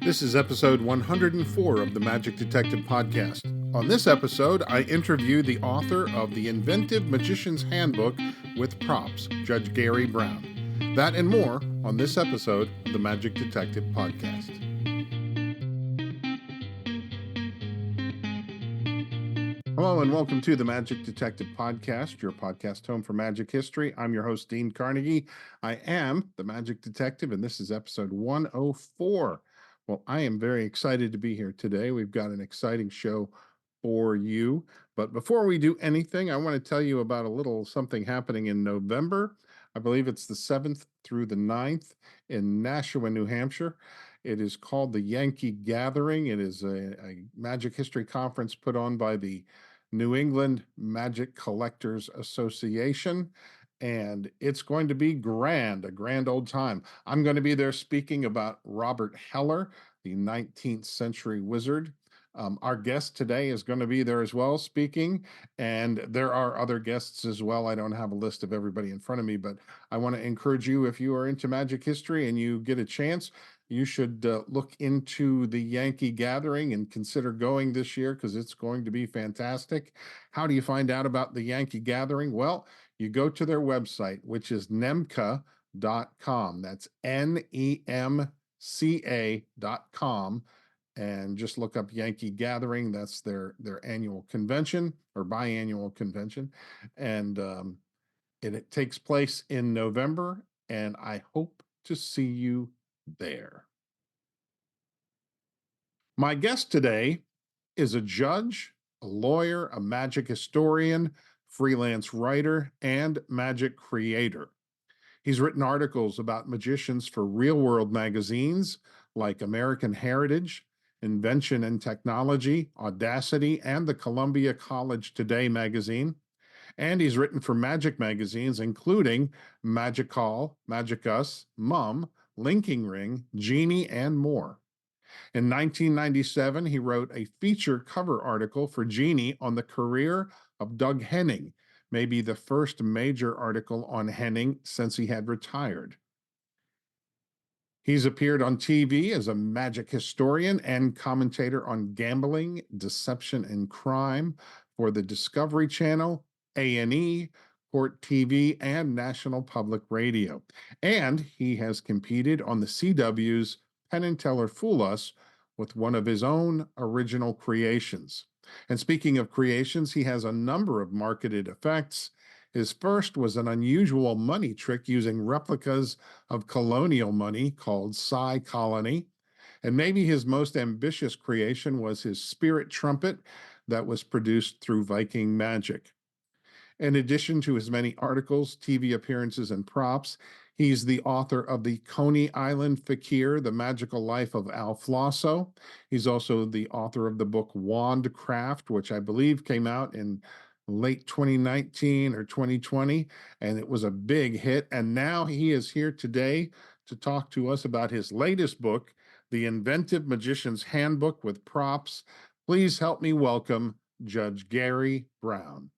This is episode 104 of the Magic Detective Podcast. On this episode, I interview the author of the Inventive Magician's Handbook with Props, Judge Gary Brown. That and more on this episode of the Magic Detective Podcast. Hello and welcome to the Magic Detective Podcast, your podcast home for magic history. I'm your host, Dean Carnegie. I am the Magic Detective, and this is episode 104. Well, I am very excited to be here today. We've got an exciting show for you. But before we do anything, I want to tell you about a little something happening in November. I believe it's the 7th through the 9th in Nashua, New Hampshire. It is called the Yankee Gathering. It is a magic history conference put on by the New England Magic Collectors Association. And it's going to be grand, a grand old time. I'm going to be there speaking about Robert Heller, the 19th century wizard. Our guest today is going to be there as well speaking, and there are other guests as well. I don't have a list of everybody in front of me, but I want to encourage you, if you are into magic history and you get a chance, you should look into the Yankee Gathering and consider going this year because it's going to be fantastic. How do you find out about the Yankee Gathering? Well, you go to their website, which is nemca.com. That's NEMCA.com. And just look up Yankee Gathering. That's their annual convention or biannual convention. And it takes place in November, and I hope to see you there. My guest today is a judge, a lawyer, a magic historian, freelance writer, and magic creator. He's written articles about magicians for real-world magazines like American Heritage, Invention and Technology, Audacity, and the Columbia College Today magazine. And he's written for magic magazines, including Magic Hall, Magic Us, Mum, Linking Ring, Genie, and more. In 1997, he wrote a feature cover article for Genie on the career of Doug Henning, maybe the first major article on Henning since he had retired. He's appeared on TV as a magic historian and commentator on gambling, deception, and crime for the Discovery Channel, A&E, Court TV, and National Public Radio. And he has competed on the CW's Penn and Teller Fool Us with one of his own original creations. And speaking of creations, he has a number of marketed effects. His first was an unusual money trick using replicas of colonial money called Psi Colony. And maybe his most ambitious creation was his spirit trumpet that was produced through Viking Magic. In addition to his many articles, TV appearances, and props, he's the author of the Coney Island Fakir, The Magical Life of Al Flosso. He's also the author of the book Wandcraft, which I believe came out in late 2019 or 2020, and it was a big hit. And now he is here today to talk to us about his latest book, The Inventive Magician's Handbook with Props. Please help me welcome Judge Gary Brown.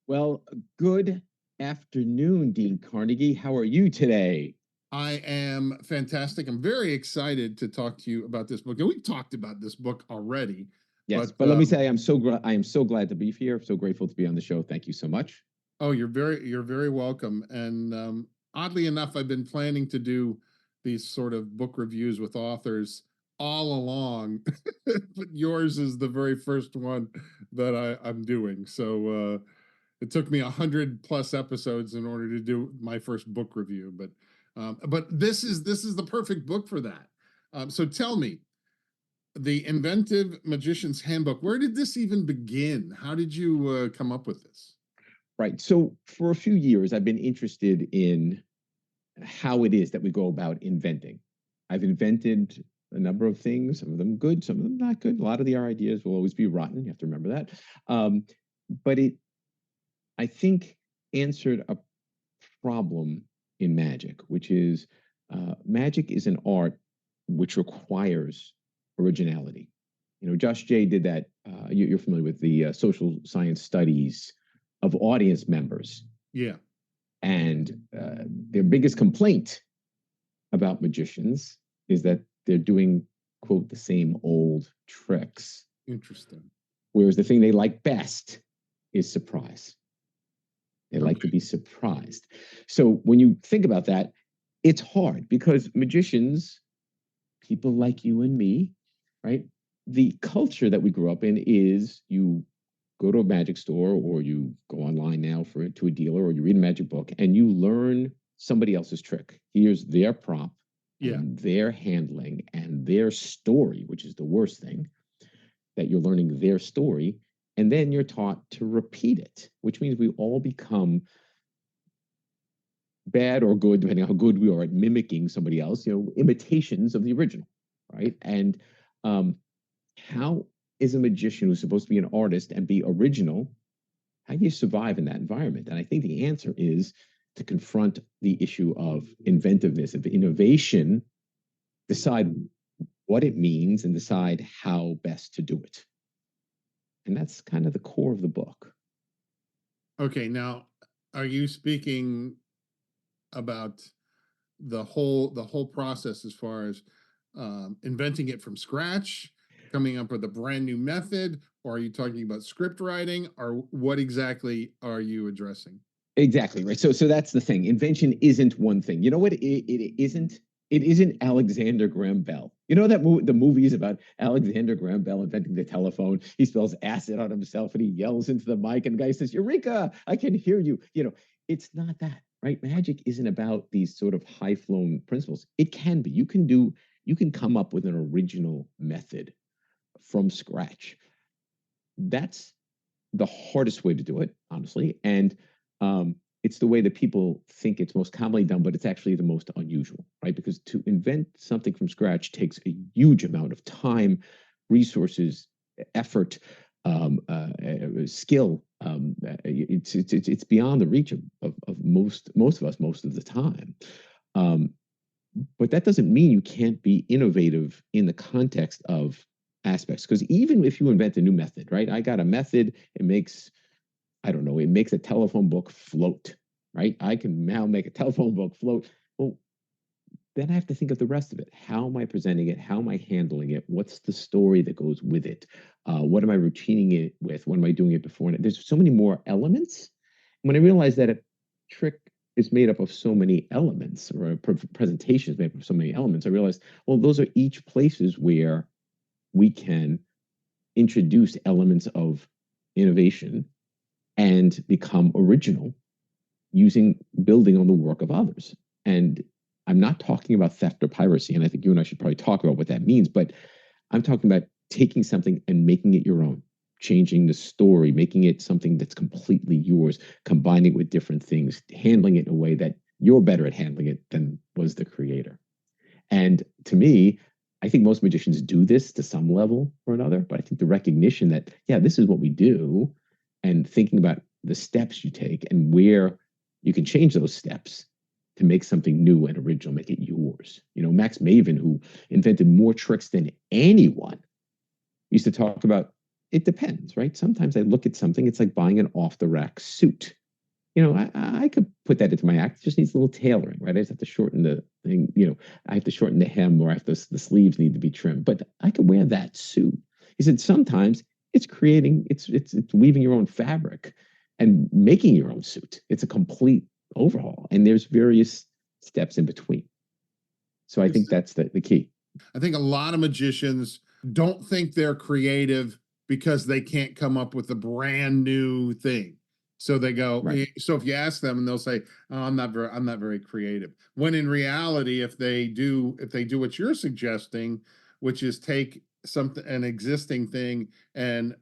Well, good afternoon, Dean Carnegie. How are you today? I am fantastic. I'm very excited to talk to you about this book. And we've talked about this book already. Yes, but let me say I am so glad to be here. So grateful to be on the show. Thank you so much. Oh, you're very welcome. And oddly enough, I've been planning to do these sort of book reviews with authors all along, but yours is the very first one that I'm doing. So it took me 100+ episodes in order to do my first book review, but this is the perfect book for that. So tell me, the Inventive Magician's Handbook, where did this even begin? How did you come up with this? Right. So for a few years, I've been interested in how it is that we go about inventing. I've invented a number of things, some of them good, some of them not good. A lot of the ideas will always be rotten. You have to remember that. But it, I think, answered a problem in magic, which is magic is an art which requires originality. You know, Josh Jay did that. You're familiar with the social science studies of audience members. Yeah. And their biggest complaint about magicians is that they're doing, quote, the same old tricks. Interesting. Whereas the thing they like best is surprise. They like to Okay. be surprised. So when you think about that, it's hard because magicians, people like you and me, right? The culture that we grew up in is you go to a magic store or you go online now to a dealer or you read a magic book and you learn somebody else's trick. Here's their prop Yeah. and their handling and their story, which is the worst thing, that you're learning their story. And then you're taught to repeat it, which means we all become bad or good, depending on how good we are at mimicking somebody else, imitations of the original, right? And how is a magician who's supposed to be an artist and be original, how do you survive in that environment? And I think the answer is to confront the issue of inventiveness, of innovation, decide what it means, and decide how best to do it. And that's kind of the core of the book. Okay. Now, are you speaking about the whole process as far as inventing it from scratch, coming up with a brand new method, or are you talking about script writing, or what exactly are you addressing? Exactly right. So that's the thing. Invention isn't one thing. You know what? It isn't. It isn't Alexander Graham Bell. You know that the movie is about Alexander Graham Bell inventing the telephone. He spills acid on himself and he yells into the mic, and the guy says, "Eureka! I can hear you." It's not that, right? Magic isn't about these sort of high flown principles. It can be. You can do. You can come up with an original method from scratch. That's the hardest way to do it, honestly. And it's the way that people think it's most commonly done, but it's actually the most unusual, right? Because to invent something from scratch takes a huge amount of time, resources, effort, skill. It's beyond the reach of most of us most of the time. Um, but that doesn't mean you can't be innovative in the context of aspects. Because even if you invent a new method, right? I got a method, it makes, I don't know, it makes a telephone book float, right? I can now make a telephone book float. Well, then I have to think of the rest of it. How am I presenting it? How am I handling it? What's the story that goes with it? What am I routining it with? What am I doing it before? And there's so many more elements. When I realized that a trick is made up of so many elements, or a presentation is made up of so many elements, I realized, well, those are each places where we can introduce elements of innovation and become original using building on the work of others. And I'm not talking about theft or piracy, and I think you and I should probably talk about what that means, but I'm talking about taking something and making it your own, changing the story, making it something that's completely yours, combining it with different things, handling it in a way that you're better at handling it than was the creator. And to me, I think most magicians do this to some level or another, but I think the recognition that, yeah, this is what we do, and thinking about the steps you take and where you can change those steps to make something new and original, make it yours. Max Maven, who invented more tricks than anyone, used to talk about it depends, right? Sometimes I look at something, it's like buying an off the rack suit. I could put that into my act. It just needs a little tailoring, right? I just have to shorten the thing, I have to shorten the hem, or I have to, the sleeves need to be trimmed, but I could wear that suit. He said, sometimes it's weaving your own fabric and making your own suit. It's a complete overhaul, and there's various steps in between. So I think that's the key. I think a lot of magicians don't think they're creative because they can't come up with a brand new thing. So they go, Right. so if you ask them and they'll say, oh, I'm not very creative. When in reality, if they do what you're suggesting, which is take an existing thing and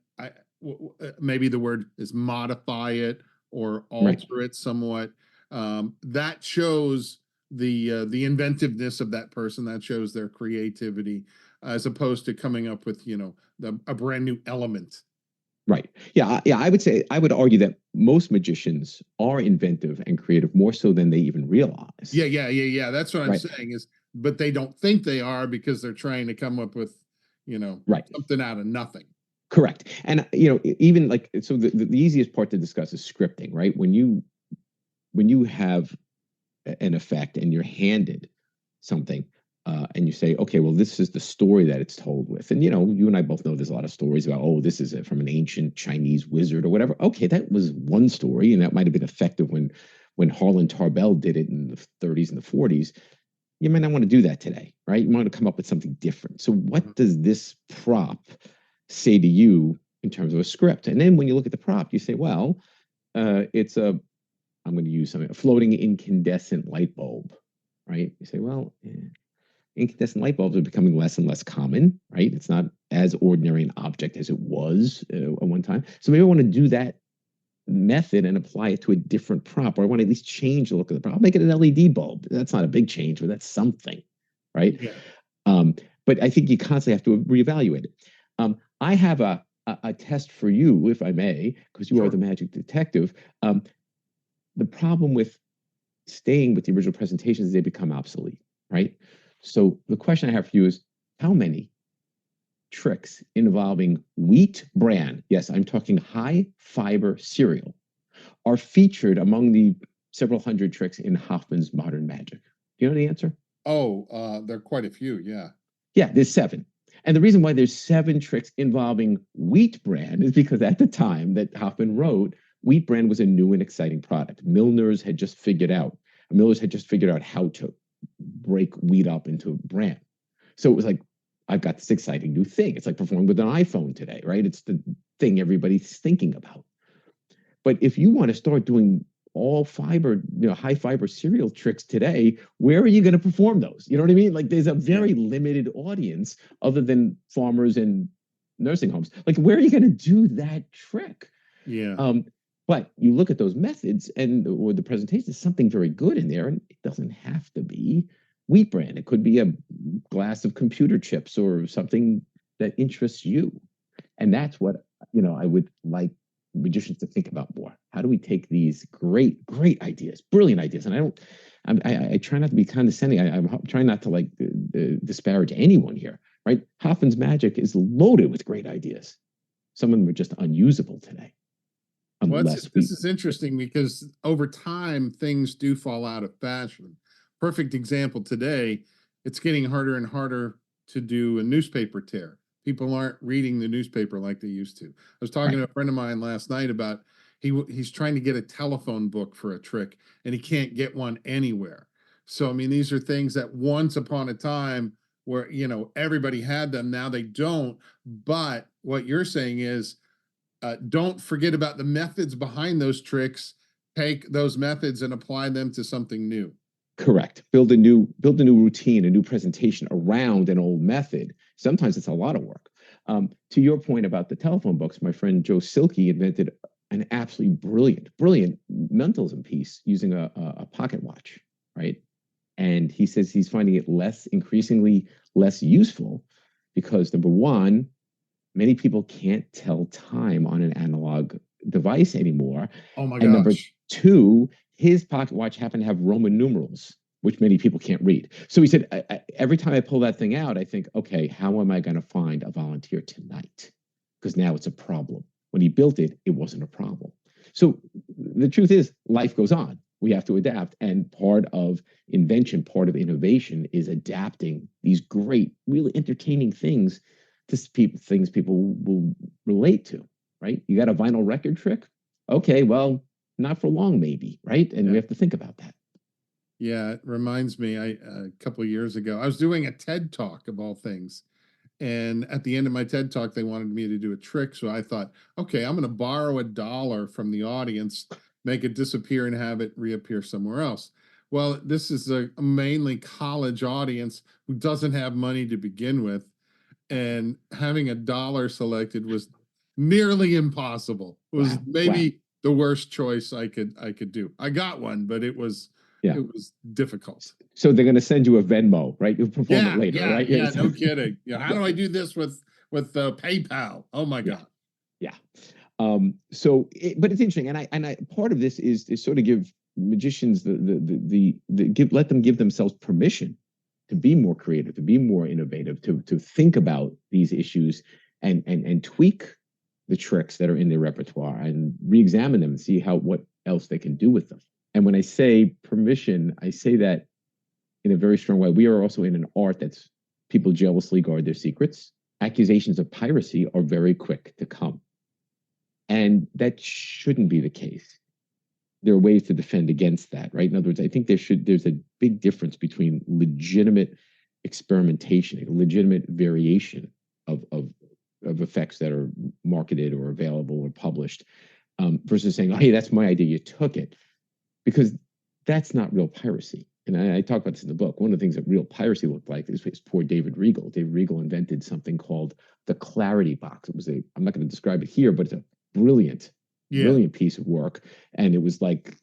maybe the word is modify it or Right. alter it somewhat, that shows the inventiveness of that person. That shows their creativity, as opposed to coming up with a brand new element. Right. Yeah. Yeah. I would argue that most magicians are inventive and creative more so than they even realize. Yeah. That's what I'm Right. saying is, but they don't think they are because they're trying to come up with Right. something out of nothing. Correct. And even like, so the easiest part to discuss is scripting, right? When you have an effect and you're handed something, and you say, okay, well, this is the story that it's told with. And, you and I both know there's a lot of stories about, oh, this is from an ancient Chinese wizard or whatever. Okay, that was one story, and that might have been effective when Harlan Tarbell did it in the 30s and the 40s. You might not want to do that today, right? You want to come up with something different. So what does this prop say to you in terms of a script? And then when you look at the prop, you say, well, I'm going to use something, a floating incandescent light bulb, right? You say, well, incandescent light bulbs are becoming less and less common, right? It's not as ordinary an object as it was at one time. So maybe I want to do that method and apply it to a different prop, or I want to at least change the look of the prop. I'll make it an LED bulb. That's not a big change, but that's something, right? Yeah. But I think you constantly have to reevaluate it. I have a test for you, if I may, because you are the magic detective. The problem with staying with the original presentations is they become obsolete, right? So the question I have for you is, how many tricks involving wheat bran, yes, I'm talking high fiber cereal, are featured among the several hundred tricks in Hoffman's Modern Magic? Do you know the answer? Oh, there are quite a few. Yeah. Yeah, there's 7. And the reason why there's 7 tricks involving wheat bran is because at the time that Hoffman wrote, wheat bran was a new and exciting product. Millers had just figured out how to break wheat up into bran. So it was like, I've got this exciting new thing. It's like performing with an iPhone today, right? It's the thing everybody's thinking about. But if you want to start doing all fiber, high fiber cereal tricks today, where are you going to perform those? You know what I mean? Like there's a very limited audience other than farmers and nursing homes. Like where are you going to do that trick? Yeah. But you look at those methods or the presentation, there's something very good in there, and it doesn't have to be wheat bran. It could be a glass of computer chips or something that interests you. And that's what, I would like magicians to think about more. How do we take these great ideas, brilliant ideas? And I try not to be condescending. I'm trying not to disparage anyone here, right? Hoffman's Magic is loaded with great ideas. Some of them are just unusable today. Well, this is interesting because over time, things do fall out of fashion. Perfect example today, it's getting harder and harder to do a newspaper tear. People aren't reading the newspaper like they used to. I was talking to a friend of mine last night about he's trying to get a telephone book for a trick and he can't get one anywhere. So, I mean, these are things that once upon a time where, everybody had them, now they don't. But what you're saying is, don't forget about the methods behind those tricks. Take those methods and apply them to something new. Correct. Build a new routine, a new presentation around an old method. Sometimes it's a lot of work. To your point about the telephone books, my friend Joe Silkey invented an absolutely brilliant mentalism piece using a pocket watch, right? And he says he's finding it increasingly less useful because, number one, many people can't tell time on an analog device anymore. Oh my And number gosh. 2, his pocket watch happened to have Roman numerals, which many people can't read. So he said, every time I pull that thing out, I think, okay, how am I going to find a volunteer tonight? Because now it's a problem. When he built it, it wasn't a problem. So the truth is, life goes on. We have to adapt. And part of invention, part of innovation is adapting these great, really entertaining things to things people will relate to, right? You got a vinyl record trick? Okay, well, not for long, maybe, right? And we have to think about that. Yeah, it reminds me, a couple of years ago, I was doing a TED Talk of all things. And at the end of my TED Talk, they wanted me to do a trick. So I thought, okay, I'm going to borrow $1 from the audience, make it disappear and have it reappear somewhere else. Well, this is a mainly college audience who doesn't have money to begin with. And having $1 selected was nearly impossible. It was maybe the worst choice I could do. I got one, but it was difficult. So they're going to send you a Venmo, right? You'll perform it later, right? Yeah, no kidding. Yeah, how do I do this with PayPal? Oh my God. Yeah. But it's interesting, and I part of this is sort of give magicians let them give themselves permission to be more creative, to be more innovative, to think about these issues and tweak the tricks that are in their repertoire and re-examine them and see what else they can do with them. And when I say permission, I say that in a very strong way. We are also in an art that's people jealously guard their secrets. Accusations of piracy are very quick to come. And that shouldn't be the case. There are ways to defend against that, right? In other words, I think there's a big difference between legitimate experimentation, a legitimate variation of effects that are marketed or available or published, versus saying, oh, hey, that's my idea, you took it. Because that's not real piracy. And I talk about this in the book. One of the things that real piracy looked like is poor David Regal. David Regal invented something called the Clarity Box. It was I'm not going to describe it here, but it's a brilliant, Yeah. brilliant piece of work. And it was like,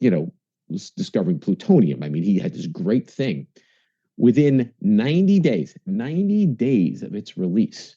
discovering plutonium. I mean, he had this great thing. Within 90 days of its release,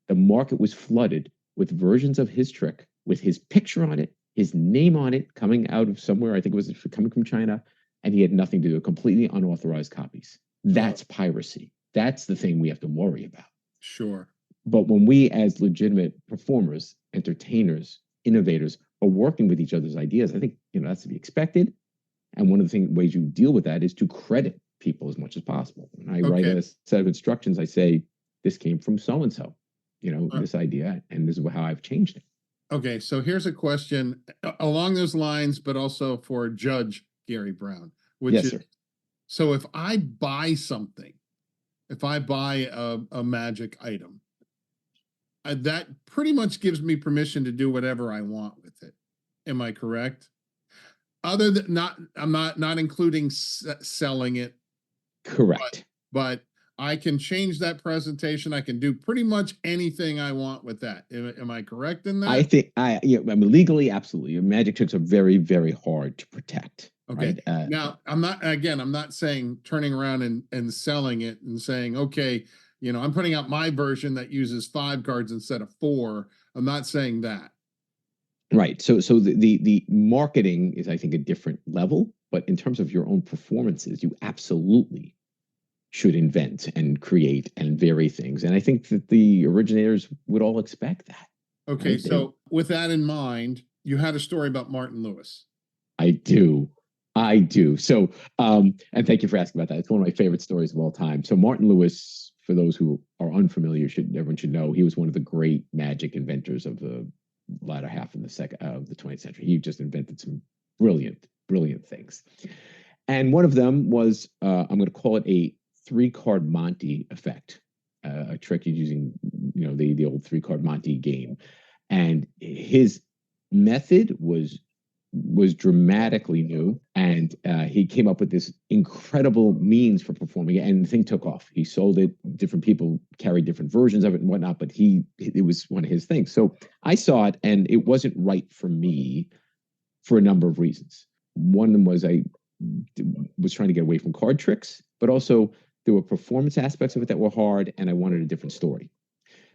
the market was flooded with versions of his trick with his picture on it, his name on it, coming out of somewhere. I think it was coming from China, and he had nothing to do, completely unauthorized copies. That's piracy. That's the thing we have to worry about. Sure. But when we, as legitimate performers, entertainers, innovators, are working with each other's ideas, I think that's to be expected. And one of the ways you deal with that is to credit people as much as possible. When I write a set of instructions, I say, this came from so and so, this idea, and this is how I've changed it. Okay, so here's a question along those lines, but also for Judge Gary Brown, which Yes, is, sir. so if I buy something, if I buy a magic item, that pretty much gives me permission to do whatever I want with it. Am I correct? Other than I'm not including selling it. Correct. But I can change that presentation. I can do pretty much anything I want with that. Am I correct in that? I think I mean, legally, absolutely. Magic tricks are very, very hard to protect. Okay. Right? Now, I'm not saying turning around and selling it and saying, okay, I'm putting out my version that uses 5 cards instead of 4. I'm not saying that. Right. So the marketing is, I think, a different level. But in terms of your own performances, you absolutely should invent and create and vary things. And I think that the originators would all expect that. Okay. Right? So with that in mind, you had a story about Martin Lewis. I do. So, and thank you for asking about that. It's one of my favorite stories of all time. So Martin Lewis, for those who are unfamiliar, everyone should know, he was one of the great magic inventors of the latter half of the 20th century. He just invented some brilliant, brilliant things. And one of them was, I'm going to call it a 3-card Monte effect, a trick using, the old 3-card Monte game. And his method was dramatically new, and he came up with this incredible means for performing it, and the thing took off. He sold it. Different people carried different versions of it and whatnot, but it was one of his things. So I saw it, and it wasn't right for me for a number of reasons. One of them was I was trying to get away from card tricks, but also there were performance aspects of it that were hard, and I wanted a different story.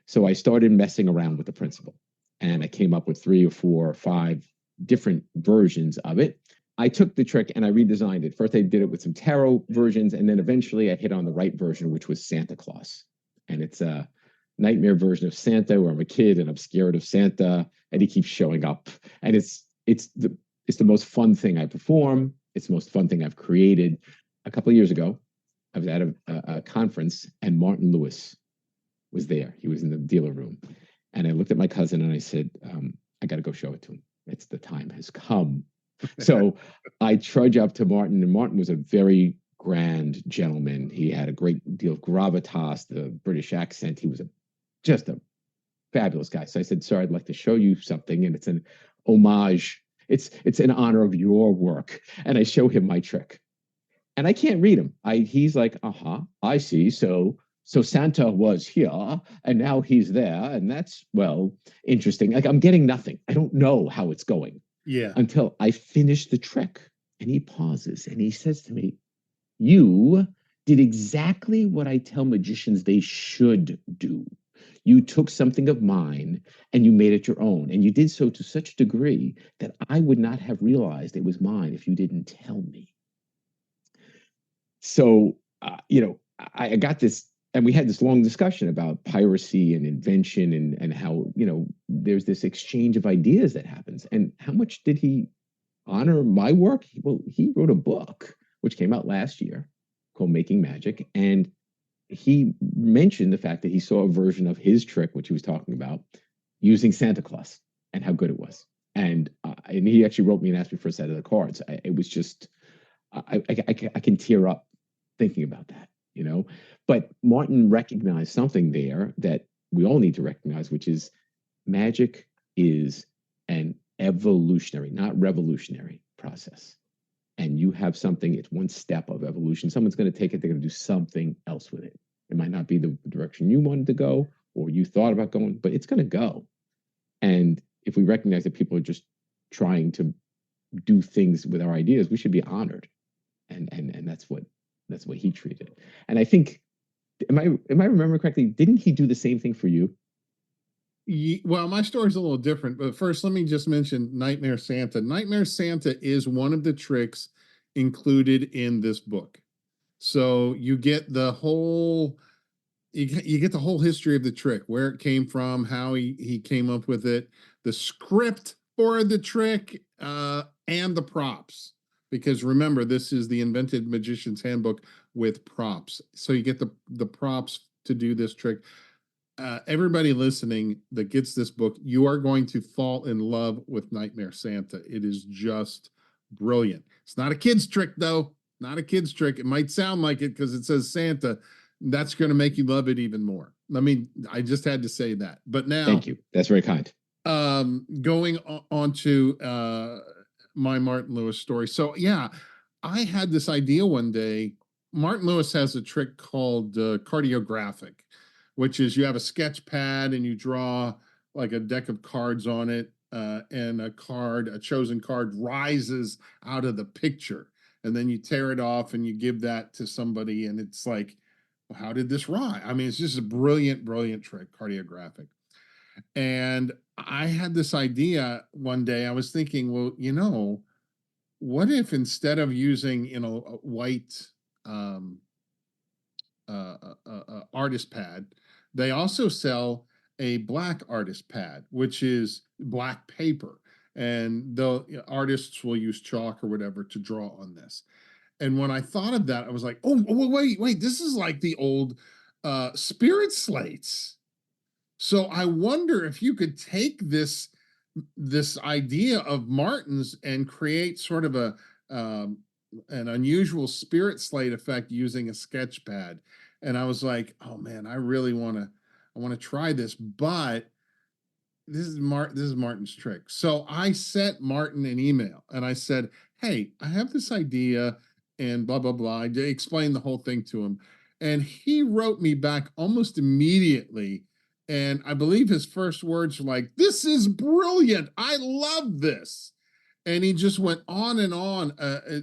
So I started messing around with the principle, and I came up with 3 or 4 or 5 different versions of it. I took the trick and I redesigned it. First, I did it with some tarot versions, and then eventually I hit on the right version, which was Santa Claus. And it's a nightmare version of Santa where I'm a kid and I'm scared of Santa, and he keeps showing up. And it's the most fun thing I perform. It's the most fun thing I've created. A couple of years ago, I was at a conference, and Martin Lewis was there. He was in the dealer room. And I looked at my cousin and I said, I got to go show it to him. The time has come. So I trudge up to Martin, and Martin was a very grand gentleman. He had a great deal of gravitas, the British accent. He was just a fabulous guy. So I said, sir, I'd like to show you something, and it's an homage. It's in honor of your work. And I show him my trick. And I can't read him. He's like, I see. So Santa was here, and now he's there, and that's, well, interesting. Like, I'm getting nothing. I don't know how it's going. Yeah. Until I finish the trick. And he pauses and he says to me, you did exactly what I tell magicians they should do. You took something of mine and you made it your own. And you did so to such a degree that I would not have realized it was mine if you didn't tell me. So, I got this, and we had this long discussion about piracy and invention and how, there's this exchange of ideas that happens. And how much did he honor my work? Well, he wrote a book, which came out last year. called Making Magic. And he mentioned the fact that he saw a version of his trick, which he was talking about, using Santa Claus and how good it was. And he actually wrote me and asked me for a set of the cards. It was just, I can tear up thinking about that, you know. But Martin recognized something there that we all need to recognize, which is magic is an evolutionary, not revolutionary process. And you have something, it's one step of evolution. Someone's going to take it, they're going to do something else with it. It might not be the direction you wanted to go or you thought about going, but it's going to go. And if we recognize that people are just trying to do things with our ideas, we should be honored. And that's what he treated. And I think, am I remembering correctly? Didn't he do the same thing for you? Well, my story's a little different, but first let me just mention Nightmare Santa. Nightmare Santa is one of the tricks included in this book. So you get the whole you get the whole history of the trick, where it came from, how he came up with it, the script for the trick, and the props. Because remember, this is the Invented Magician's Handbook with props. So you get the props to do this trick. Everybody listening that gets this book, you are going to fall in love with Nightmare Santa. It is just brilliant. It's not a kid's trick, though. Not a kid's trick. It might sound like it because it says Santa. That's going to make you love it even more. I just had to say that. But now, thank you. That's very kind. Going on to my Martin Lewis story. So yeah, I had this idea one day. Martin Lewis has a trick called cartographic, which is you have a sketch pad and you draw like a deck of cards on it, and a chosen card rises out of the picture. And then you tear it off and you give that to somebody, and it's like, well, how did this rise? I mean, it's just a brilliant, brilliant trick, cartographic. And I had this idea one day. I was thinking, well, what if instead of using, a white um, artist pad, they also sell a black artist pad, which is black paper, and the artists will use chalk or whatever to draw on this. And when I thought of that, I was like, oh, wait, this is like the old spirit slates. So I wonder if you could take this idea of Martin's and create sort of an unusual spirit slate effect using a sketch pad. And I was like, oh man, I want to try this, but this is Martin's trick. So I sent Martin an email and I said, hey, I have this idea and blah blah blah. I explained the whole thing to him, and he wrote me back almost immediately. And I believe his first words were like, this is brilliant, I love this. And he just went on and on.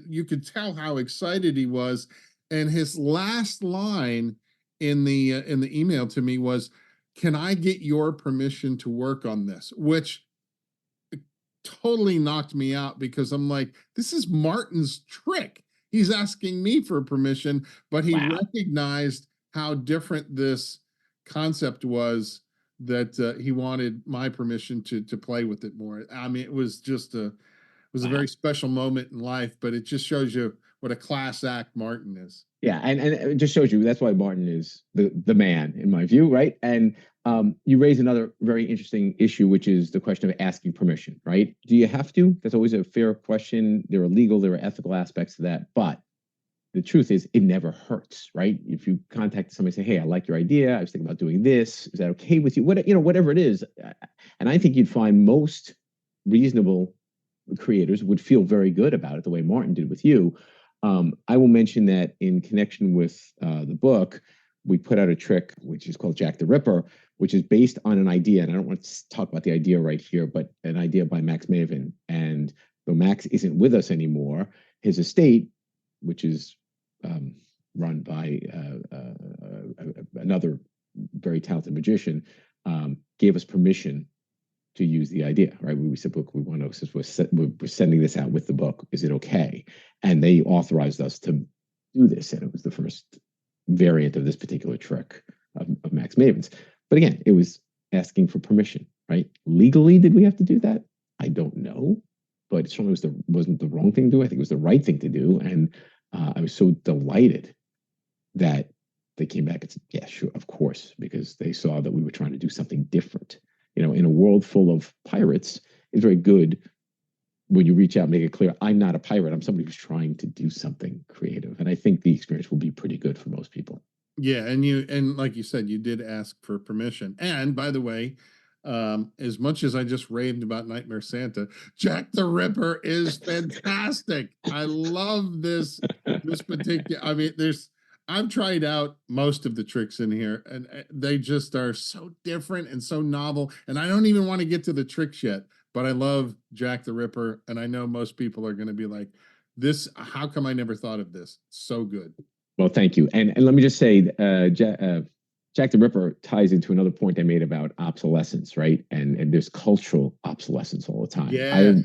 You could tell how excited he was. And his last line in the email to me was, can I get your permission to work on this? Which totally knocked me out, because I'm like, this is Martin's trick. He's asking me for permission, but he Wow. recognized how different this concept was, that he wanted my permission to play with it more. I mean, it was just a Wow. very special moment in life, but it just shows you what a class act Martin is. Yeah, and it just shows you that's why Martin is the man in my view, right? And you raise another very interesting issue, which is the question of asking permission, right? Do you have to? That's always a fair question. There are legal, there are ethical aspects to that, but the truth is, it never hurts, right? If you contact somebody, say, "Hey, I like your idea. I was thinking about doing this. Is that okay with you?" Whatever it is, and I think you'd find most reasonable creators would feel very good about it, the way Martin did with you. I will mention that in connection with the book, we put out a trick which is called Jack the Ripper, which is based on an idea. And I don't want to talk about the idea right here, but an idea by Max Maven. And though Max isn't with us anymore, his estate, which is run by another very talented magician, gave us permission to use the idea, right? We said, look, we want to, since we're sending this out with the book, is it okay? And they authorized us to do this. And it was the first variant of this particular trick of Max Maven's. But again, it was asking for permission, right? Legally, did we have to do that? I don't know, but it certainly wasn't the wrong thing to do. I think it was the right thing to do. And I was so delighted that they came back and said, yeah, sure, of course, because they saw that we were trying to do something different. In a world full of pirates, it's very good when you reach out and make it clear, I'm not a pirate. I'm somebody who's trying to do something creative. And I think the experience will be pretty good for most people. Yeah, and like you said, you did ask for permission. And by the way, as much as I just raved about Nightmare Santa, Jack the Ripper is fantastic. I love this particular. I mean, I've tried out most of the tricks in here, and they just are so different and so novel. And I don't even want to get to the tricks yet, but I love Jack the Ripper, and I know most people are going to be like, "This, how come I never thought of this?" So good. Well, thank you. And let me just say, Jack the Ripper ties into another point I made about obsolescence, right? And there's cultural obsolescence all the time. Yeah.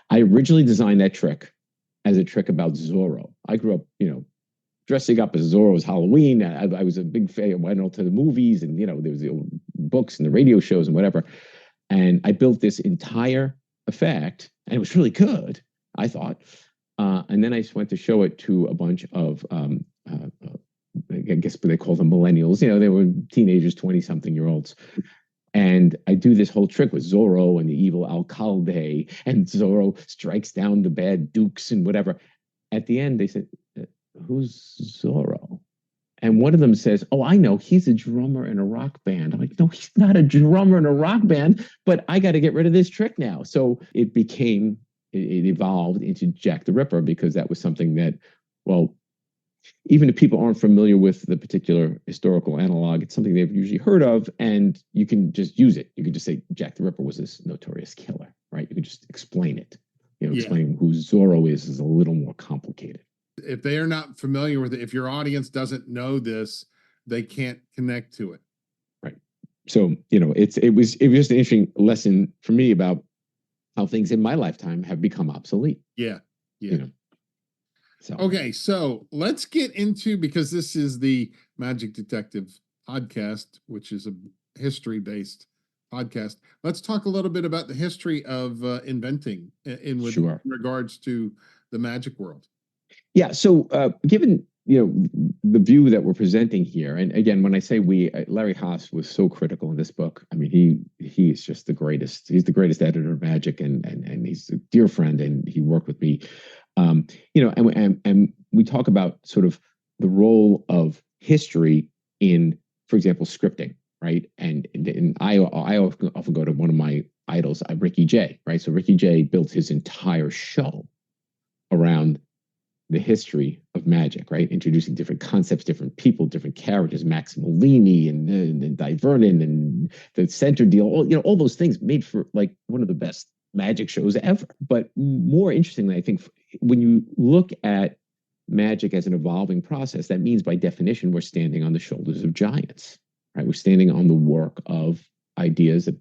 I originally designed that trick as a trick about Zorro. I grew up, dressing up as Zorro's Halloween. I was a big fan. I went out to the movies, and there was the books and the radio shows and whatever. And I built this entire effect, and it was really good, I thought. And then I just went to show it to a bunch of, I guess they call them millennials. They were teenagers, 20-something-year-olds. And I do this whole trick with Zorro and the evil alcalde, and Zorro strikes down the bad dukes and whatever. At the end, they said, who's Zorro? And one of them says, oh, I know, he's a drummer in a rock band. I'm like, no, he's not a drummer in a rock band, but I got to get rid of this trick now. So it evolved into Jack the Ripper, because that was something that, well, even if people aren't familiar with the particular historical analog, it's something they've usually heard of, and you can just use it. You can just say Jack the Ripper was this notorious killer, right? You can just explain it. Explaining who Zorro is a little more complicated. If they are not familiar with it, if your audience doesn't know this, they can't connect to it. Right. So, it was just an interesting lesson for me about how things in my lifetime have become obsolete. Yeah. Yeah. So, okay, so let's get into, because this is the Magic Detective podcast, which is a history-based podcast. Let's talk a little bit about the history of inventing with regards to the magic world. Yeah. So, given the view that we're presenting here, and again, when I say we, Larry Haas was so critical in this book. I mean, he is just the greatest. He's the greatest editor of Magic, and he's a dear friend, and he worked with me. And we talk about sort of the role of history in, for example, scripting, right? And I often go to one of my idols, Ricky Jay, right? So Ricky Jay built his entire show around the history of magic, right? Introducing different concepts, different people, different characters, Max Malini and Di Vernon and the center deal, all those things made for like one of the best magic shows ever. But more interestingly, I think when you look at magic as an evolving process, that means by definition, we're standing on the shoulders of giants, right? We're standing on the work of ideas that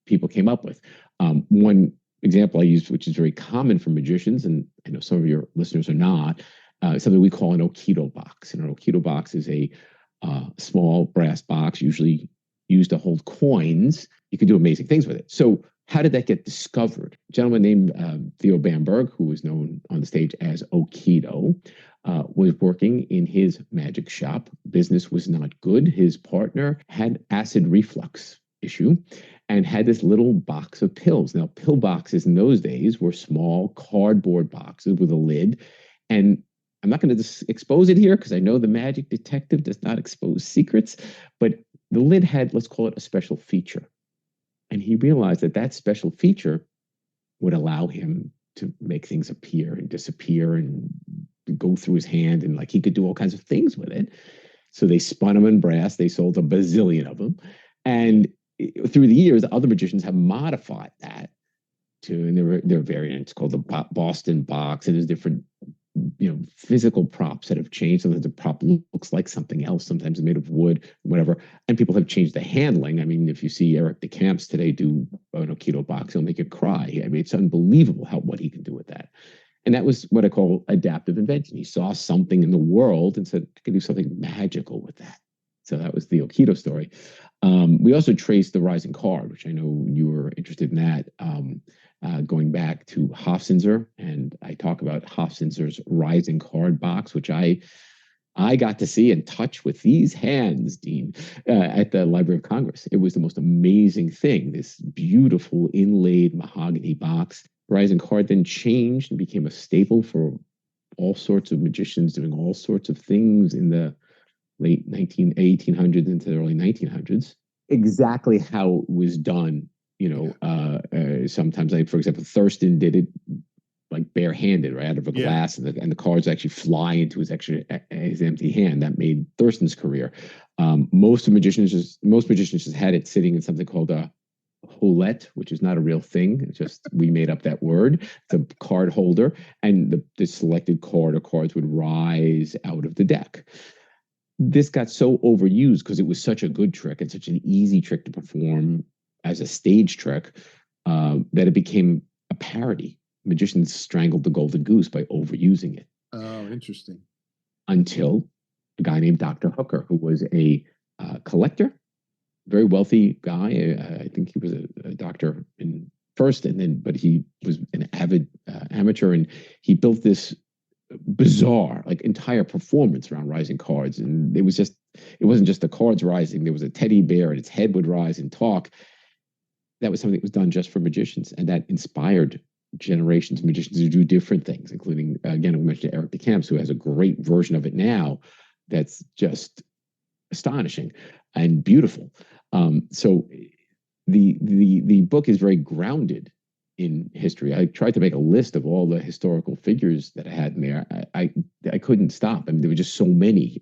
people came up with. One example I used, which is very common for magicians, and I know some of your listeners are not, something we call an Okido box. And an Okido box is a small brass box, usually used to hold coins. You can do amazing things with it. So how did that get discovered? A gentleman named Theo Bamberg, who was known on the stage as Okido, was working in his magic shop. Business was not good. His partner had acid reflux issue and had this little box of pills. Now, pill boxes in those days were small cardboard boxes with a lid. And I'm not going to expose it here because I know the magic detective does not expose secrets, but the lid had, let's call it, a special feature. And he realized that that special feature would allow him to make things appear and disappear and go through his hand, and like he could do all kinds of things with it. So they spun them in brass. They sold a bazillion of them. And through the years, other magicians have modified that to, and there are variants called the Boston box, and there's different physical props that have changed. Sometimes the prop looks like something else. Sometimes it's made of wood, whatever. And people have changed the handling. I mean, if you see Eric DeCamps today do an Okido box, he'll make you cry. I mean, it's unbelievable what he can do with that. And that was what I call adaptive invention. He saw something in the world and said, I can do something magical with that. So that was the Okido story. We also traced the rising card, which I know you were interested in that, going back to Hofzinser. And I talk about Hofzinser's rising card box, which I I got to see and touch with these hands, Dean, at the Library of Congress. It was the most amazing thing. This beautiful inlaid mahogany box. Rising card then changed and became a staple for all sorts of magicians doing all sorts of things in the late 1800s into the early 1900s. Exactly how it was done, sometimes, like, for example, Thurston did it like barehanded, right out of a Yeah. glass, and the cards actually fly into his empty hand. That made Thurston's career. Most magicians just had it sitting in something called a houlette, which is not a real thing. It's just we made up that word. It's a card holder, and the selected card or cards would rise out of the deck. This got so overused because it was such a good trick and such an easy trick to perform as a stage trick, that it became a parody. Magicians strangled the golden goose by overusing it. Oh, interesting. Until a guy named Dr. Hooker, who was a collector, very wealthy guy. I think he was a doctor in first, but he was an avid amateur, and he built this bizarre, like, entire performance around rising cards. And it wasn't just the cards rising. There was a teddy bear, and its head would rise and talk. That was something that was done just for magicians, and that inspired generations of magicians to do different things, including, again, we mentioned Eric DeCamps, who has a great version of it now that's just astonishing and beautiful. So the book is very grounded in history. I tried to make a list of all the historical figures that I had in there. I couldn't stop. I mean, there were just so many,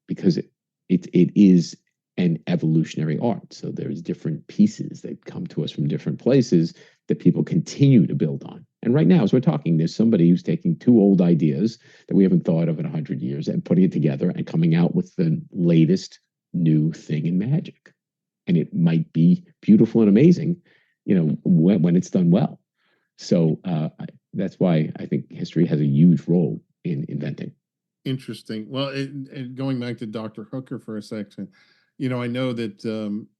because it is an evolutionary art. So there's different pieces that come to us from different places that people continue to build on. And right now, as we're talking, there's somebody who's taking two old ideas that we haven't thought of in 100 years and putting it together and coming out with the latest new thing in magic. And it might be beautiful and amazing, when it's done well. So that's why I think history has a huge role in inventing. Interesting. Well, going back to Dr. Hooker for a second, I know that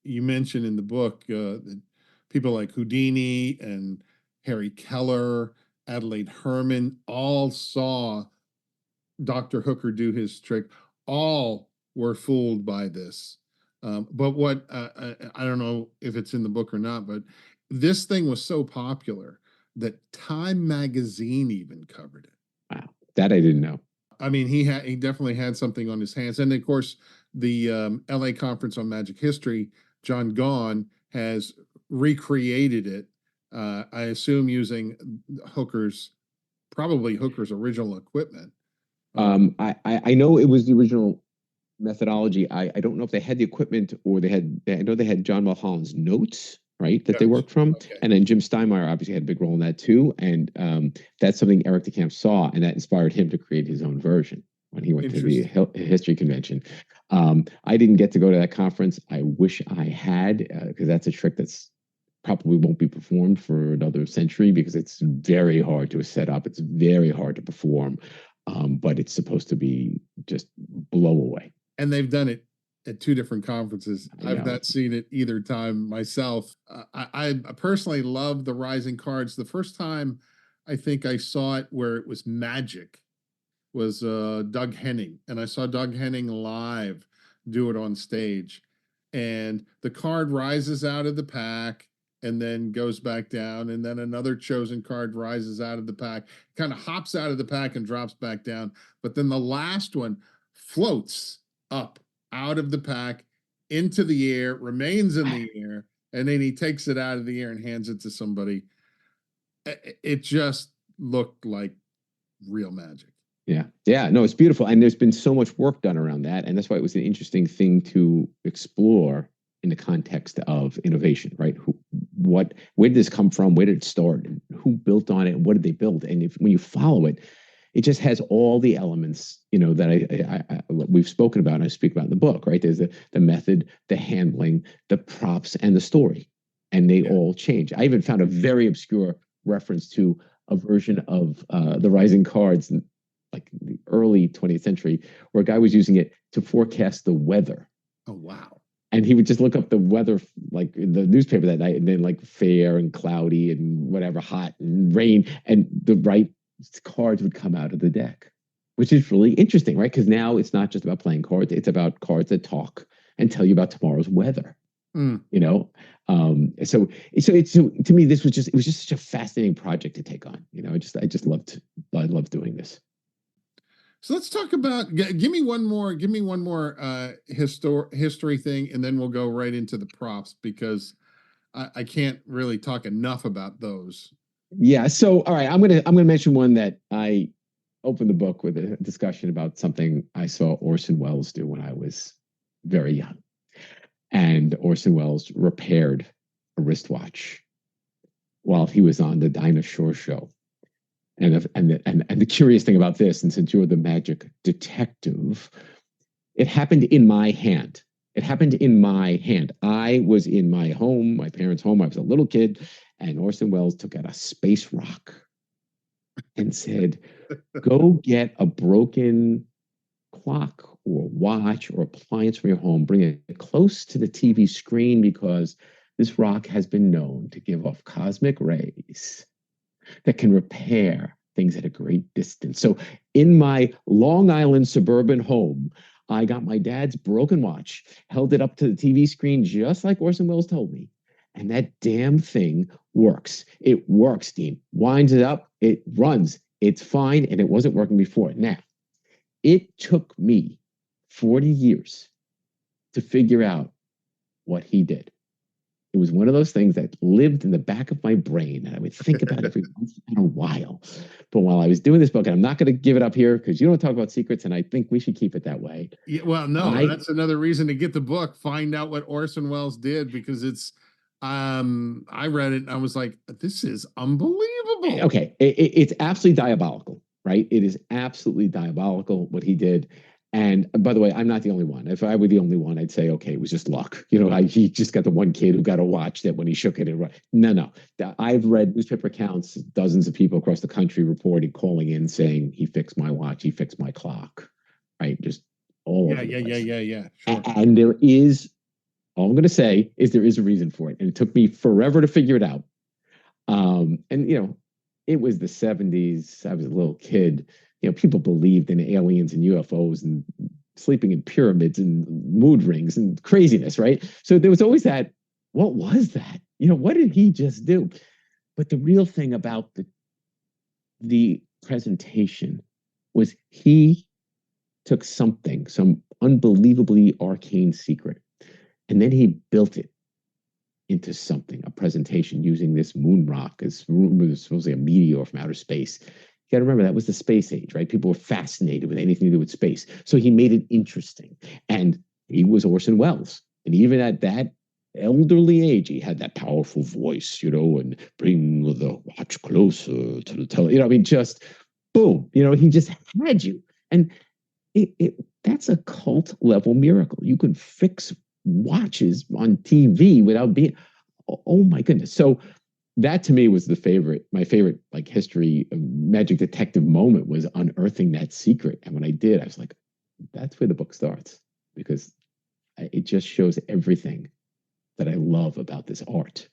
you mentioned in the book that people like Houdini and Harry Keller, Adelaide Herman, all saw Dr. Hooker do his trick. All were fooled by this. But what I don't know if it's in the book or not, but this thing was so popular that Time magazine even covered it. Wow, that I didn't know. I mean, he definitely had something on his hands, and of course, the LA Conference on Magic History, John Gahn has recreated it. I assume using probably Hooker's original equipment. I know it was the original methodology. I don't know if they had the equipment or I know they had John Mulholland's notes, right, that they worked from. Okay. And then Jim Steinmeier obviously had a big role in that too. And that's something Eric DeCamp saw, and that inspired him to create his own version when he went to the history convention. I didn't get to go to that conference. I wish I had, because that's a trick that's probably won't be performed for another century because it's very hard to set up. It's very hard to perform. But it's supposed to be just blow away. And they've done it at two different conferences. I've not seen it either time myself. I personally love the rising cards. The first time I think I saw it where it was magic was Doug Henning, and I saw Doug Henning live do it on stage. And the card rises out of the pack and then goes back down, and then another chosen card rises out of the pack, kind of hops out of the pack and drops back down. But then the last one floats up out of the pack into the air, remains in the air, and then he takes it out of the air and hands it to somebody. It just looked like real magic. Yeah. Yeah. No, it's beautiful. And there's been so much work done around that. And that's why it was an interesting thing to explore in the context of innovation, right? Where did this come from? Where did it start? And who built on it? And what did they build? And when you follow it, it just has all the elements, that we've spoken about and I speak about in the book, right? There's the method, the handling, the props, and the story. And they all change. I even found a very obscure reference to a version of the rising cards in like the early 20th century where a guy was using it to forecast the weather. Oh, wow. And he would just look up the weather, like in the newspaper that night, and then like fair and cloudy and whatever, hot and rain, and the right cards would come out of the deck, which is really interesting, right? Because now it's not just about playing cards; it's about cards that talk and tell you about tomorrow's weather. Mm. You know, so to me, this was just it was just such a fascinating project to take on. I loved doing this. So let's talk about. Give me one more history thing, and then we'll go right into the props because I can't really talk enough about those. Yeah. So, all right, I'm gonna mention one that I opened the book with a discussion about something I saw Orson Welles do when I was very young, and Orson Welles repaired a wristwatch while he was on the Dinah Shore show. And the curious thing about this, and since you're the magic detective, it happened in my hand. It happened in my hand. I was in my home, my parents' home. I was a little kid, and Orson Welles took out a space rock and said, "Go get a broken clock or watch or appliance from your home, bring it close to the TV screen because this rock has been known to give off cosmic rays that can repair things at a great distance." So in my Long Island suburban home, I got my dad's broken watch, held it up to the TV screen just like Orson Welles told me. And that damn thing works. It works, Dean. Winds it up, it runs, it's fine, and it wasn't working before. Now, it took me 40 years to figure out what he did. It was one of those things that lived in the back of my brain, and I would think about it every once in a while. But while I was doing this book, and I'm not going to give it up here because you don't talk about secrets, and I think we should keep it that way. Yeah, well, no, I that's another reason to get the book, find out what Orson Welles did because it's I read it and I was like, this is unbelievable. okay, it's absolutely diabolical, right? It is absolutely diabolical what he did. And by the way, I'm not the only one. If I were the only one, I'd say, okay, it was just luck. He just got the one kid who got a watch that when he shook it, no, no. I've read newspaper accounts, dozens of people across the country reported calling in saying he fixed my watch, he fixed my clock, right? Just all Yeah, over the yeah, yeah, place. yeah, yeah. Sure. And there is, all I'm going to say is there is a reason for it. And it took me forever to figure it out. And it was the 70s. I was a little kid. People believed in aliens and UFOs and sleeping in pyramids and mood rings and craziness, right? So there was always that, what was that? What did he just do? But the real thing about the presentation was he took something, some unbelievably arcane secret, and then he built it into something, a presentation using this moon rock as supposedly a meteor from outer space. You got to remember that was the space age, right? People were fascinated with anything to do with space. So he made it interesting. And he was Orson Welles. And even at that elderly age, he had that powerful voice, and bring the watch closer to the television. I mean, just boom, he just had you. And that's a cult level miracle. You can fix watches on TV without being, oh my goodness. So that to me was my favorite like history magic detective moment was unearthing that secret. And when I did, I was like, that's where the book starts because it just shows everything that I love about this art.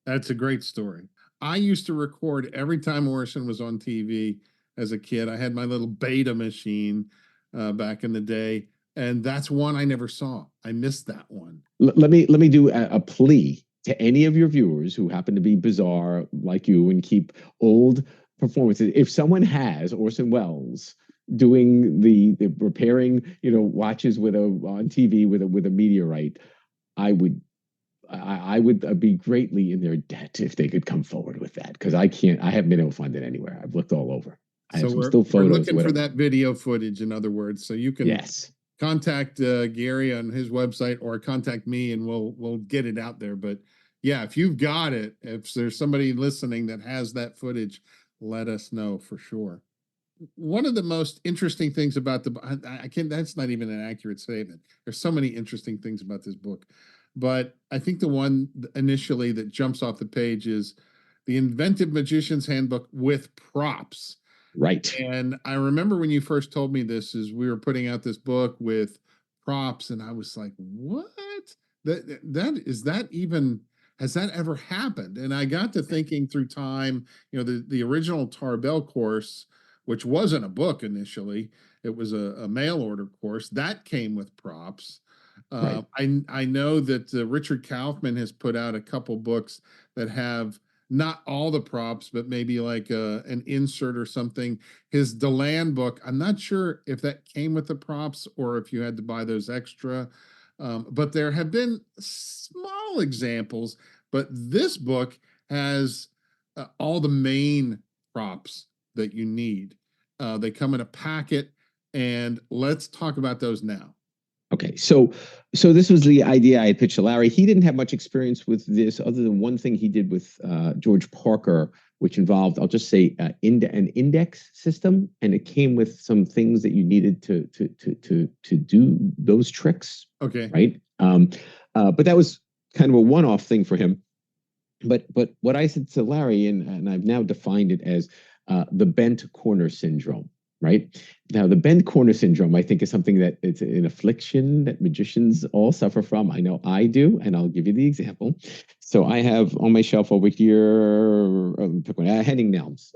That's a great story. I used to record every time Orson was on TV as a kid. I had my little beta machine back in the day, and that's one I never saw. I missed that one. Let me do a plea to any of your viewers who happen to be bizarre like you and keep old performances. If someone has Orson Welles doing the repairing watches with a on TV with a meteorite, I would I would be greatly in their debt if they could come forward with that because I haven't been able to find it anywhere. I've looked all over. I have So some we're still we're photos, looking for whatever. that video footage, in other words, so you can Yes. contact Gary on his website or contact me, and we'll get it out there. But yeah, if you've got it, if there's somebody listening that has that footage, let us know for sure. One of the most interesting things about I can't, that's not even an accurate statement. There's so many interesting things about this book, but I think the one initially that jumps off the page is the Inventive Magician's Handbook with props. Right. And I remember when you first told me this, is we were putting out this book with props, and I was like, "What? That is that even has that ever happened?" And I got to thinking through time. The original Tarbell course which wasn't a book initially. It was a mail order course that came with props. Right. I know that Richard Kaufman has put out a couple books that have not all the props, but maybe like an insert or something. His Deland book, I'm not sure if that came with the props or if you had to buy those extra. But there have been small examples, but this book has all the main props that you need. They come in a packet, and let's talk about those now. Okay, so this was the idea I had pitched to Larry. He didn't have much experience with this, other than one thing he did with George Parker, which involved, I'll just say, an index system, and it came with some things that you needed to do those tricks. Okay. Right. But that was kind of a one-off thing for him. But what I said to Larry, and I've now defined it as the bent corner syndrome. Right now, the bent corner syndrome, I think, is something that it's an affliction that magicians all suffer from. I know I do, and I'll give you the example. So I have on my shelf over here, Henning Nelms,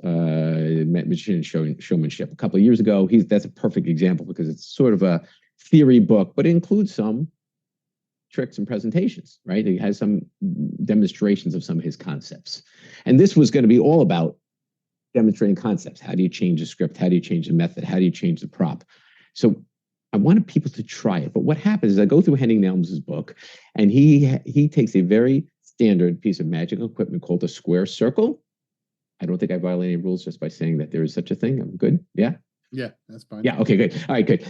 magician showmanship. A couple of years ago, that's a perfect example because it's sort of a theory book, but it includes some tricks and presentations, right? It has some demonstrations of some of his concepts. And this was going to be all about demonstrating concepts. How do you change the script? How do you change the method? How do you change the prop? So I wanted people to try it. But what happens is I go through Henning Nelms's book, and he takes a very standard piece of magic equipment called a square circle. I don't think I violate any rules just by saying that there is such a thing. I'm good. Yeah. Yeah, that's fine. Yeah. Okay. Good. All right. Good.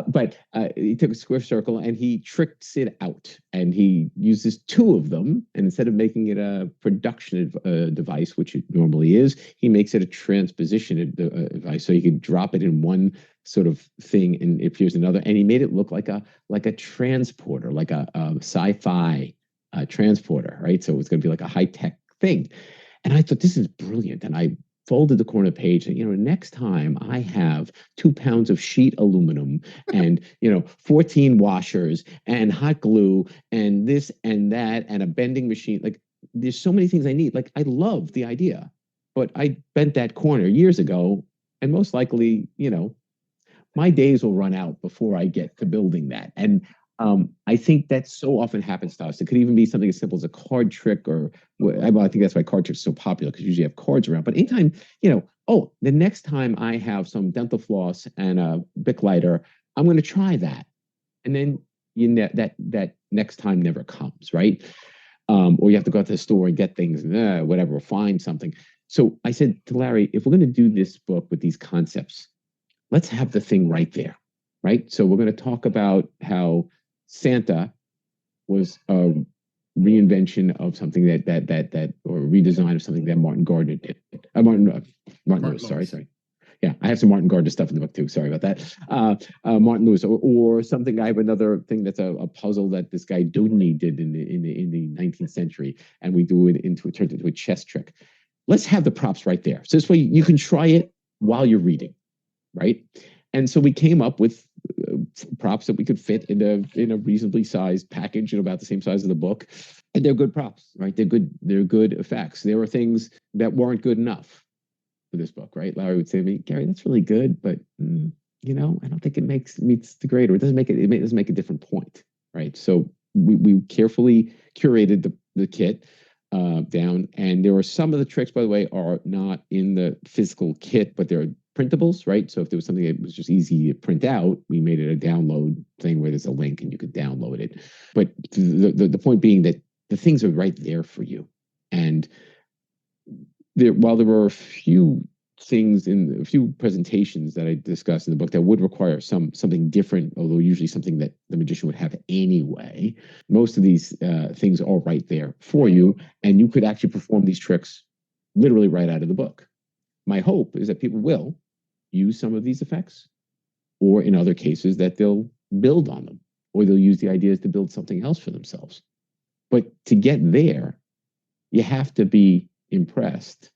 But he took a square circle and he tricks it out, and he uses two of them. And instead of making it a production device, which it normally is, he makes it a transposition device. So you can drop it in one sort of thing and it appears another. And he made it look like a transporter, like a sci-fi transporter, right? So it's going to be like a high-tech thing. And I thought, this is brilliant. And I folded the corner page and, next time I have 2 pounds of sheet aluminum and, 14 washers and hot glue and this and that and a bending machine. Like, there's so many things I need. Like, I love the idea, but I bent that corner years ago, and most likely, my days will run out before I get to building that. And I think that so often happens to us. It could even be something as simple as a card trick, or I think that's why card tricks are so popular, because usually you have cards around. But anytime, the next time I have some dental floss and a Bic lighter, I'm going to try that. And then that next time never comes, right? Or you have to go to the store and get things, whatever, or find something. So I said to Larry, if we're going to do this book with these concepts, let's have the thing right there, right? So we're going to talk about how Santa was a reinvention of something that or a redesign of something that Martin Gardner did. Martin Lewis. Sorry. Yeah, I have some Martin Gardner stuff in the book too. Sorry about that. Martin Lewis, or something. I have another thing that's a puzzle that this guy Dodney did in the 19th century, and we do it turned into a chess trick. Let's have the props right there. So this way you can try it while you're reading, right? And so we came up with props that we could fit in a reasonably sized package, about the same size of the book, and they're good props, right? They're good effects. There were things that weren't good enough for this book, right? Larry would say to me, Gary, that's really good, but I don't think it meets the grade, or it doesn't make a different point, right? So we carefully curated the kit down, and there were some of the tricks, by the way, are not in the physical kit, but they're printables, right? So if there was something that was just easy to print out, we made it a download thing where there's a link and you could download it. But the point being that the things are right there for you. And while there were a few presentations that I discussed in the book that would require something different, although usually something that the magician would have anyway, most of these things are right there for you, and you could actually perform these tricks literally right out of the book. My hope is that people will use some of these effects, or in other cases that they'll build on them, or they'll use the ideas to build something else for themselves. But to get there, you have to be impressed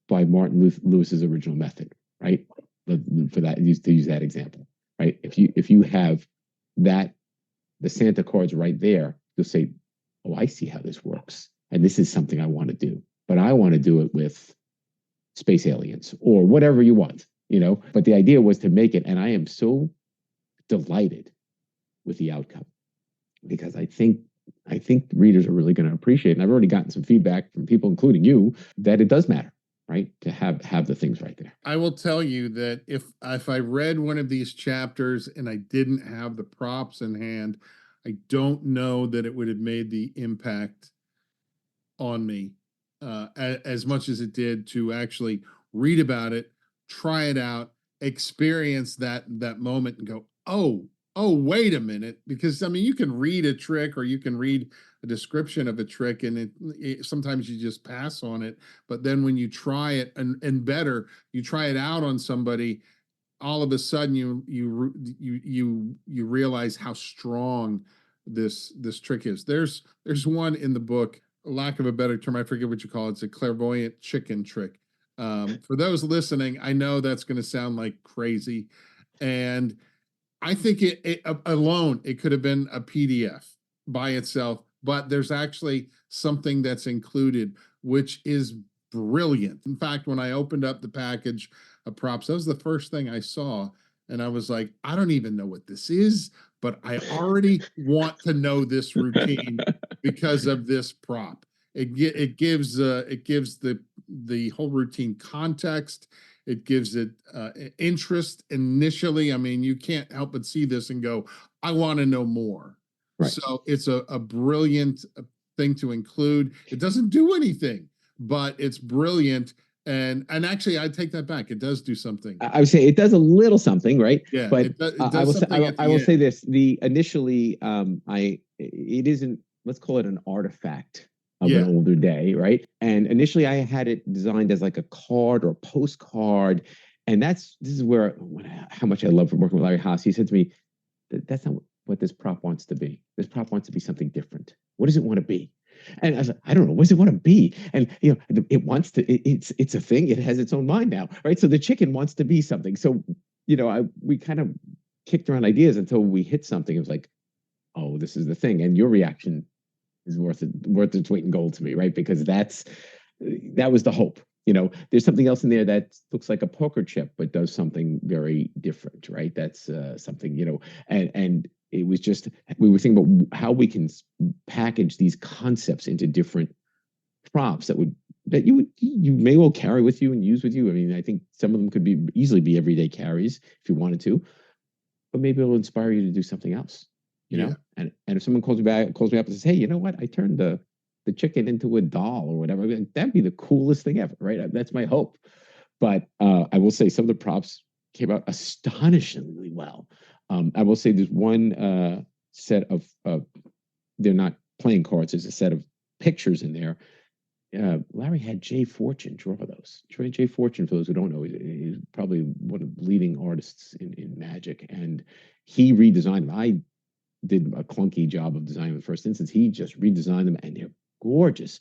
by Martin Lewis's original method, right? For that, to use that example, right? If you have the Santa cards right there, you'll say, "Oh, I see how this works, and this is something I want to do, but I want to do it with space aliens or whatever you want, But the idea was to make it, and I am so delighted with the outcome because I think readers are really going to appreciate it. And I've already gotten some feedback from people, including you, that it does matter, right? To have the things right there. I will tell you that if I read one of these chapters and I didn't have the props in hand, I don't know that it would have made the impact on me as much as it did to actually read about it, try it out, experience that moment, and go, oh, wait a minute, because I mean, you can read a trick or you can read a description of a trick, and sometimes you just pass on it. But then when you try it, and better, you try it out on somebody, all of a sudden you realize how strong this trick is. There's one in the book, lack of a better term, I forget what you call it. It's a clairvoyant chicken trick. For those listening, I know that's going to sound like crazy, and I think it alone, it could have been a PDF by itself, but there's actually something that's included, which is brilliant. In fact, when I opened up the package of props, that was the first thing I saw. And I was like, I don't even know what this is, but I already want to know this routine because of this prop. It gives the whole routine context. It gives it interest initially. I mean, you can't help but see this and go, I want to know more. Right. So it's a brilliant thing to include. It doesn't do anything, but it's brilliant. And actually, I take that back. It does do something. I would say it does a little something, right? Yeah, But it I does will say, something at I the will end. say this: the initially, it isn't. Let's call it an artifact of an older day, right? And initially, I had it designed as like a card or a postcard, and this is where how much I love working with Larry Haas. He said to me, "That's not what this prop wants to be. This prop wants to be something different. What does it want to be?" And I was like, I don't know, what does it want to be? And it wants to, it's a thing, it has its own mind now, right? So the chicken wants to be something. So, we kind of kicked around ideas until we hit something. It was like, oh, this is the thing. And your reaction is worth its weight in gold to me, right? Because that was the hope. There's something else in there that looks like a poker chip, but does something very different, right? That's something, and it was just, we were thinking about how we can package these concepts into different props that you may well carry with you and use with you. I mean, I think some of them could easily be everyday carries if you wanted to, but maybe it'll inspire you to do something else, And if someone calls me up and says, hey, you know what? I turned the chicken into a doll or whatever. I mean, that'd be the coolest thing ever, right? That's my hope. But I will say some of the props came out astonishingly well. I will say there's one set of, they're not playing cards, there's a set of pictures in there. Larry had Jay Fortune draw those. Jay Fortune, for those who don't know, he's probably one of the leading artists in magic. And he redesigned them. I did a clunky job of designing the first instance. He just redesigned them, and they're gorgeous.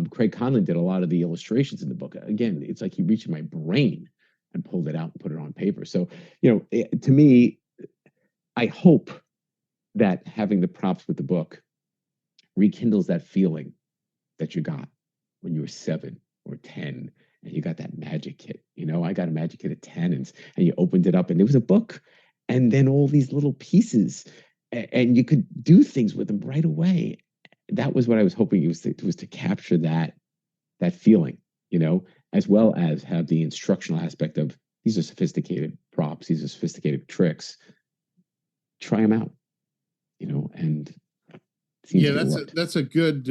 Craig Conlon did a lot of the illustrations in the book. Again, it's like he reached in my brain and pulled it out and put it on paper. So, to me, I hope that having the props with the book rekindles that feeling that you got when you were 7 or 10 and you got that magic kit. I got a magic kit at 10 and you opened it up and there was a book and then all these little pieces and you could do things with them right away. That was what I was hoping it was to capture that feeling, as well as have the instructional aspect of these are sophisticated props, these are sophisticated tricks. Try them out, and yeah, that's a good.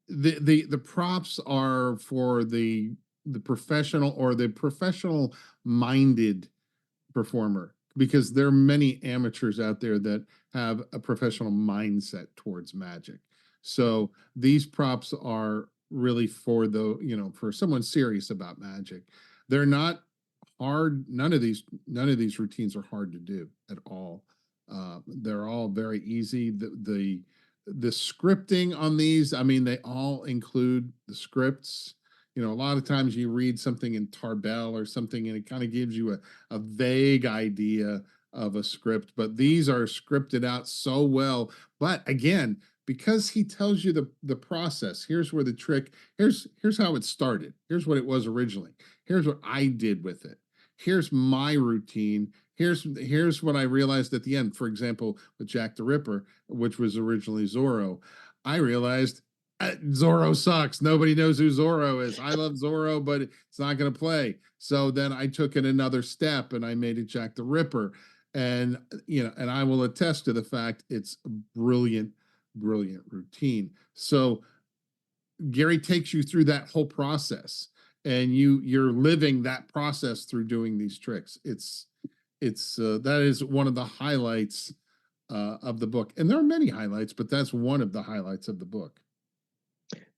The props are for the professional or the professional minded performer, because there are many amateurs out there that have a professional mindset towards magic. So these props are really for for someone serious about magic. They're not hard. None of these routines are hard to do at all. They're all very easy. The scripting on these, I mean, they all include the scripts. A lot of times you read something in Tarbell or something, and it kind of gives you a vague idea of a script, but these are scripted out so well. But again, because he tells you the process. Here's where the trick, here's how it started. Here's what it was originally. Here's what I did with it. Here's my routine. Here's what I realized at the end. For example, with Jack the Ripper, which was originally Zorro, I realized Zorro sucks. Nobody knows who Zorro is. I love Zorro, but it's not going to play. So then I took it another step and I made it Jack the Ripper. And and I will attest to the fact it's a brilliant, brilliant routine. So Gary takes you through that whole process, and you're living that process through doing these tricks. It's that is one of the highlights of the book, and there are many highlights, but that's one of the highlights of the book.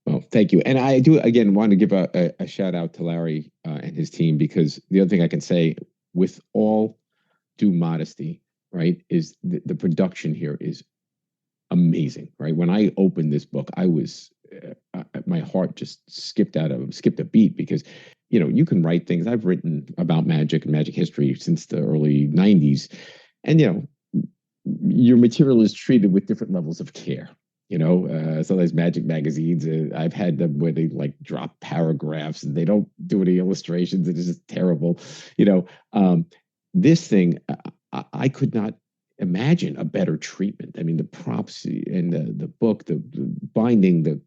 Well, thank you. And I do, again, want to give a shout out to Larry and his team, because the other thing I can say, with all due modesty, right, is the production here is amazing, right? When I opened this book, I was, my heart just skipped a beat, because, you can write things. I've written about magic and magic history since the early 90s. And, your material is treated with different levels of care. Sometimes magic magazines, I've had them where they like drop paragraphs and they don't do any illustrations. It is just terrible. This thing, I could not imagine a better treatment. I mean, the props and the book, the binding, the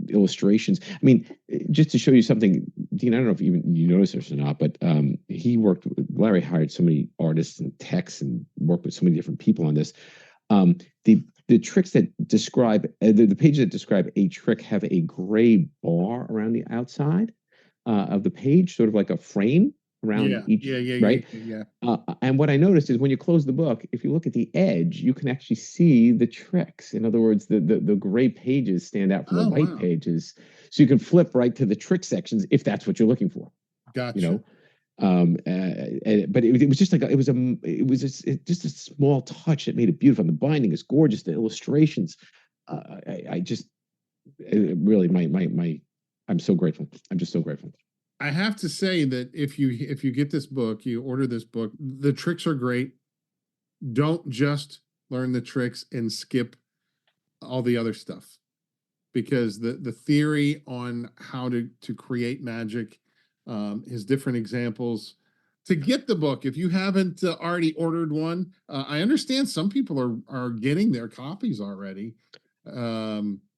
illustrations. I mean, just to show you something, Dean, I don't know if you noticed this or not, but Larry hired so many artists and techs and worked with so many different people on this. The tricks that describe, the pages that describe a trick have a gray bar around the outside of the page, sort of like a frame around each, right? And what I noticed is when you close the book, if you look at the edge, you can actually see the tricks. In other words, the gray pages stand out from the white pages. So you can flip right to the trick sections if that's what you're looking for. Gotcha. But it was just like it was just a small touch that made it beautiful. And the binding is gorgeous. The illustrations, I just really I'm so grateful. I'm just so grateful. I have to say that if you get this book, you order this book, the tricks are great. Don't just learn the tricks and skip all the other stuff, because the theory on how to create magic, his different examples. To get the book, if you haven't already ordered one, I understand some people are getting their copies already.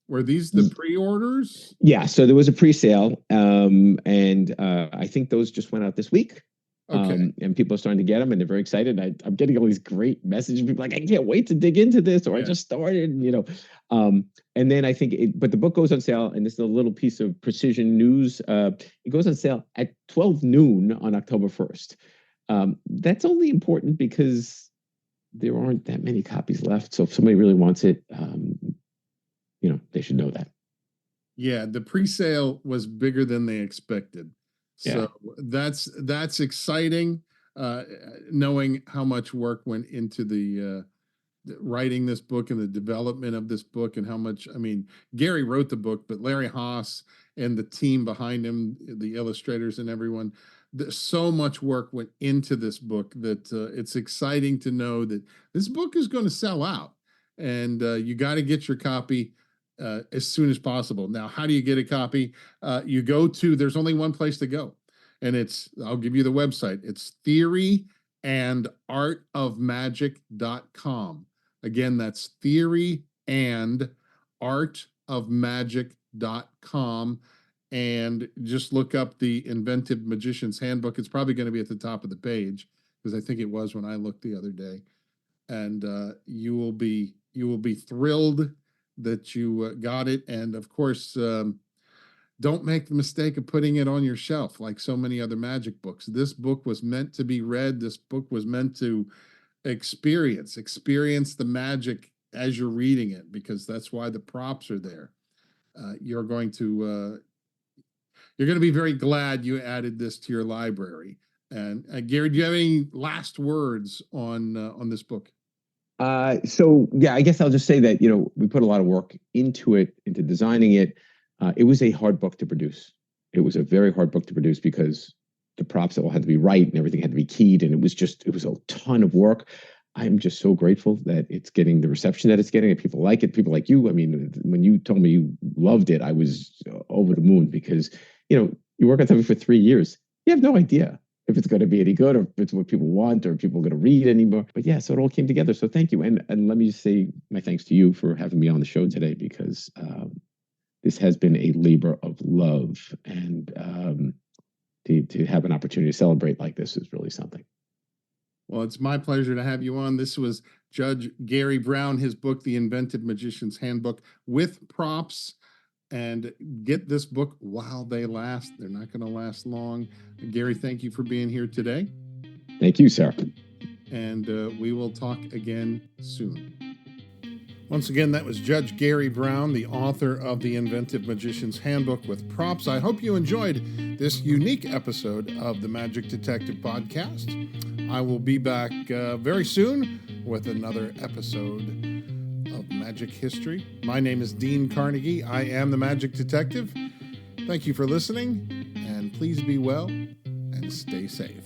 Were these the pre-orders? Yeah, so there was a pre-sale, and I think those just went out this week. Okay. And people are starting to get them, and they're very excited. I'm getting all these great messages. People like, I can't wait to dig into this, or I just started, And then I think, but the book goes on sale, and this is a little piece of precision news. It goes on sale at 12 noon on October 1st. That's only important because there aren't that many copies left. So if somebody really wants it, they should know that. Yeah, the pre-sale was bigger than they expected. So that's exciting, knowing how much work went into the writing this book and the development of this book, and how much, I mean, Gary wrote the book, but Larry Haas and the team behind him, the illustrators and everyone, so much work went into this book that it's exciting to know that this book is going to sell out, and you got to get your copy as soon as possible. Now, how do you get a copy? You go to, there's only one place to go, and I'll give you the website. It's theoryandartofmagic.com. Again, that's theoryandartofmagic.com. And just look up the Inventive Magician's Handbook. It's probably going to be at the top of the page, because I think it was when I looked the other day. And you will be thrilled that you got it. And of course, don't make the mistake of putting it on your shelf like so many other magic books. This book was meant to be read. This book was meant to experience the magic as you're reading it, because that's why the props are there. You're going to be very glad you added this to your library. And Gary, do you have any last words on this book? So yeah, I guess I'll just say that, we put a lot of work into it, into designing it. It was a hard book to produce. It was a very hard book to produce because the props all had to be right and everything had to be keyed. And it was a ton of work. I'm just so grateful that it's getting the reception that it's getting, and people like it. People like you. I mean, when you told me you loved it, I was over the moon because, you work on something for 3 years. You have no idea if it's going to be any good or if it's what people want or if people are going to read anymore. But yeah, so it all came together. So thank you. And let me just say my thanks to you for having me on the show today, because this has been a labor of love. And to have an opportunity to celebrate like this is really something. Well, it's my pleasure to have you on. This was Judge Gary Brown, his book, The Inventive Magician's Handbook, with props. And get this book while they last. They're not going to last long. Gary, thank you for being here today. Thank you, sir. And we will talk again soon. Once again, that was Judge Gary Brown, the author of The Inventive Magician's Handbook with props. I hope you enjoyed this unique episode of the Magic Detective Podcast. I will be back very soon with another episode of Magic History. My name is Dean Carnegie. I am the Magic Detective. Thank you for listening, and please be well and stay safe.